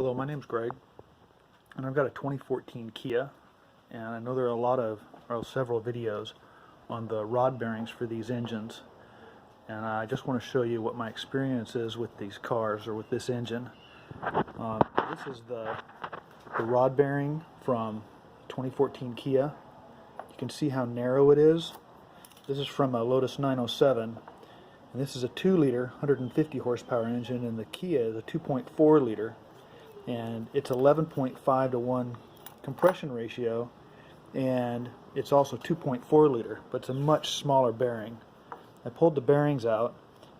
Hello, my name's Greg, and I've got a 2014 Kia, and I know there are several videos on the rod bearings for these engines, and I just want to show you what my experience is with these cars, or with this engine. This is the rod bearing from 2014 Kia. You can see how narrow it is. This is from a Lotus 907, and this is a 2-liter 150 horsepower engine, and the Kia is a 2.4 liter. And it's 11.5 to 1 compression ratio, and it's also 2.4 liter, but it's a much smaller bearing. I pulled the bearings out,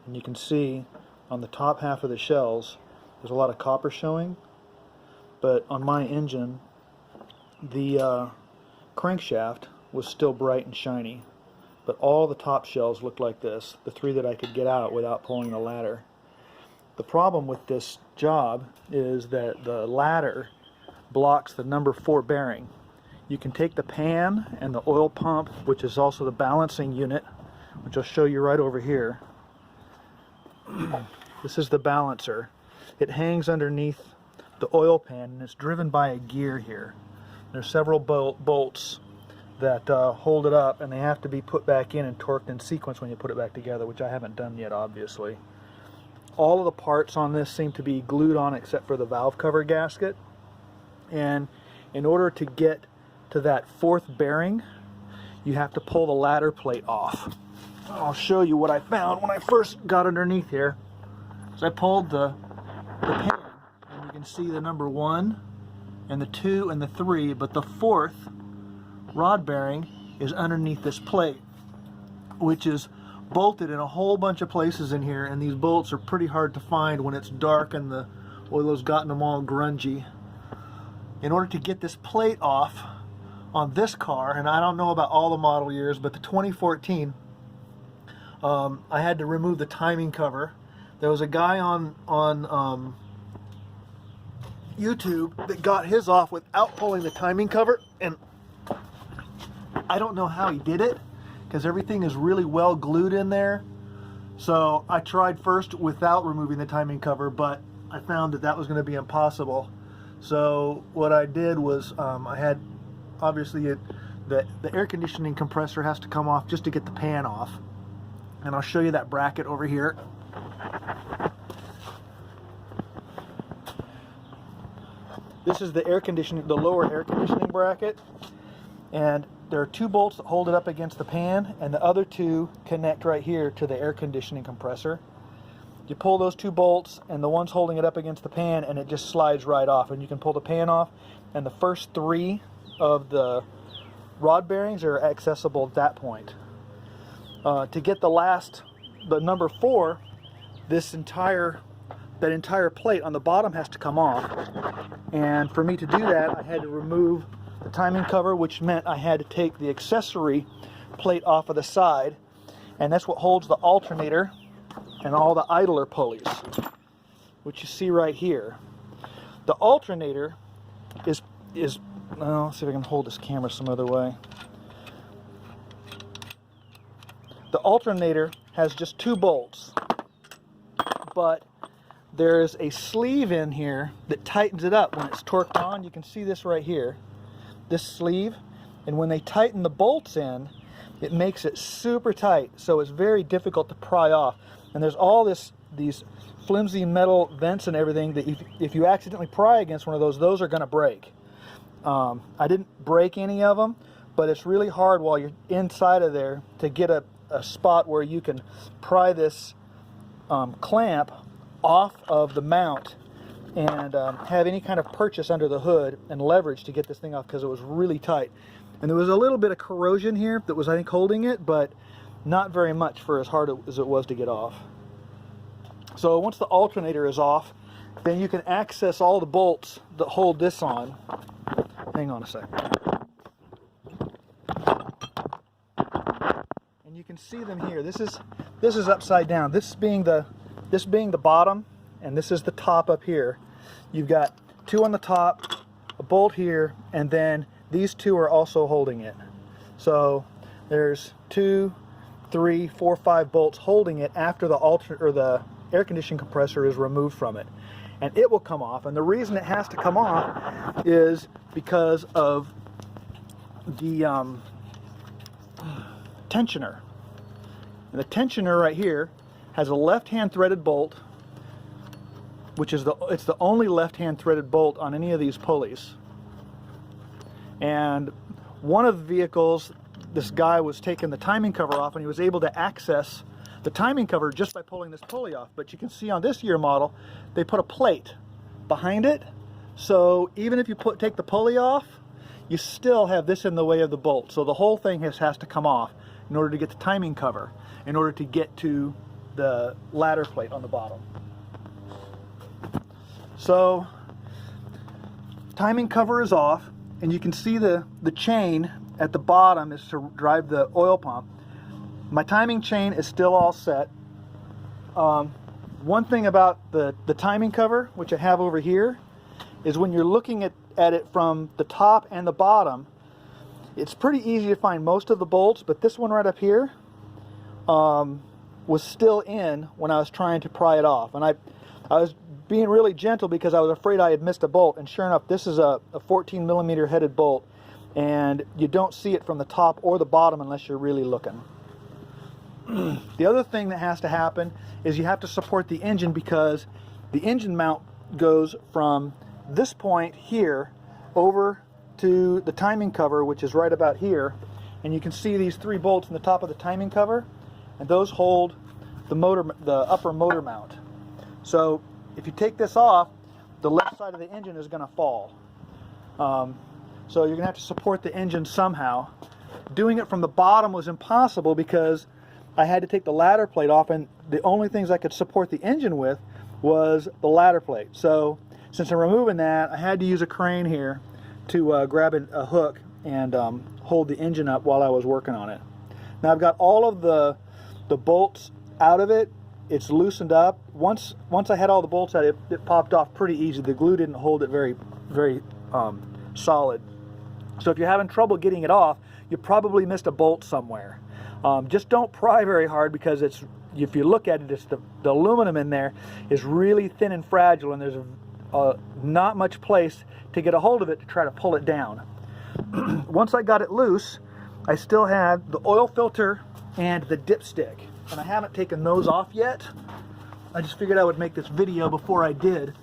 and you can see on the top half of the shells there's a lot of copper showing, but on my engine the crankshaft was still bright and shiny, but all the top shells looked like this, the 3 that I could get out without pulling the ladder. The problem with this job is that the ladder blocks the number 4 bearing. You can take the pan and the oil pump, which is also the balancing unit, which I'll show you right over here. This is the balancer. It hangs underneath the oil pan, and it's driven by a gear here. There's several bolts that hold it up, and they have to be put back in and torqued in sequence when you put it back together, which I haven't done yet, obviously. All of the parts on this seem to be glued on except for the valve cover gasket, and in order to get to that 4th bearing you have to pull the ladder plate off. I'll show you what I found when I first got underneath here. So I pulled the pan, and you can see the number 1 and the 2 and the 3, but the 4th rod bearing is underneath this plate, which is bolted in a whole bunch of places in here, and these bolts are pretty hard to find when it's dark and the oil has gotten them all grungy. In order to get this plate off on this car, and I don't know about all the model years, but the 2014, I had to remove the timing cover. There was a guy on YouTube that got his off without pulling the timing cover, and I don't know how he did it, because everything is really well glued in there. So I tried first without removing the timing cover, but I found that that was going to be impossible. So what I did was I had, obviously the air conditioning compressor has to come off just to get the pan off, and I'll show you that bracket over here. This is the air conditioning, the lower air conditioning bracket, and there are 2 bolts that hold it up against the pan, and the other 2 connect right here to the air conditioning compressor. You pull those 2 bolts, and the one's holding it up against the pan, and it just slides right off, and you can pull the pan off, and the first 3 of the rod bearings are accessible at that point. To get the number 4, that entire plate on the bottom has to come off, and for me to do that I had to remove the timing cover, which meant I had to take the accessory plate off of the side, and that's what holds the alternator and all the idler pulleys, which you see right here. The alternator is well, let's see if I can hold this camera some other way. The alternator has just 2 bolts, but there's a sleeve in here that tightens it up when it's torqued on. You can see this right here, this sleeve, and when they tighten the bolts in, it makes it super tight, so it's very difficult to pry off. And there's all these flimsy metal vents and everything that if you accidentally pry against one of those are going to break. I didn't break any of them, but it's really hard while you're inside of there to get a spot where you can pry this clamp off of the mount and have any kind of purchase under the hood and leverage to get this thing off, because it was really tight. And there was a little bit of corrosion here that was, I think, holding it, but not very much for as hard as it was to get off. So once the alternator is off, then you can access all the bolts that hold this on. Hang on a second. And you can see them here. This is upside down. This being the bottom, and this is the top up here. You've got 2 on the top, a bolt here, and then these 2 are also holding it. So there's 2, 3, 4, 5 bolts holding it after the air conditioning compressor is removed from it. And it will come off, and the reason it has to come off is because of the tensioner. And the tensioner right here has a left-hand threaded bolt, which is it's the only left-hand threaded bolt on any of these pulleys. And one of the vehicles, this guy was taking the timing cover off, and he was able to access the timing cover just by pulling this pulley off. But you can see on this year model, they put a plate behind it, so even if you take the pulley off, you still have this in the way of the bolt. So the whole thing has to come off in order to get the timing cover, in order to get to the ladder plate on the bottom. So timing cover is off, and you can see the chain at the bottom is to drive the oil pump. My timing chain is still all set. One thing about the timing cover, which I have over here, is when you're looking at it from the top and the bottom, it's pretty easy to find most of the bolts, but this one right up here was still in when I was trying to pry it off. And I was being really gentle because I was afraid I had missed a bolt, and sure enough, this is a 14 millimeter headed bolt, and you don't see it from the top or the bottom unless you're really looking. The other thing that has to happen is you have to support the engine, because the engine mount goes from this point here over to the timing cover, which is right about here, and you can see these 3 bolts in the top of the timing cover, and those hold the upper motor mount. So if you take this off, the left side of the engine is going to fall. So you're going to have to support the engine somehow. Doing it from the bottom was impossible because I had to take the ladder plate off, and the only things I could support the engine with was the ladder plate. So since I'm removing that, I had to use a crane here to grab a hook and hold the engine up while I was working on it. Now I've got all of the bolts out of it. It's loosened up. Once I had all the bolts out, it popped off pretty easy. The glue didn't hold it very solid. So if you're having trouble getting it off, you probably missed a bolt somewhere. Just don't pry very hard, because if you look at it, it's the aluminum in there is really thin and fragile, and there's not much place to get a hold of it to try to pull it down. Once I got it loose, I still had the oil filter and the dipstick, and I haven't taken those off yet. I just figured I would make this video before I did.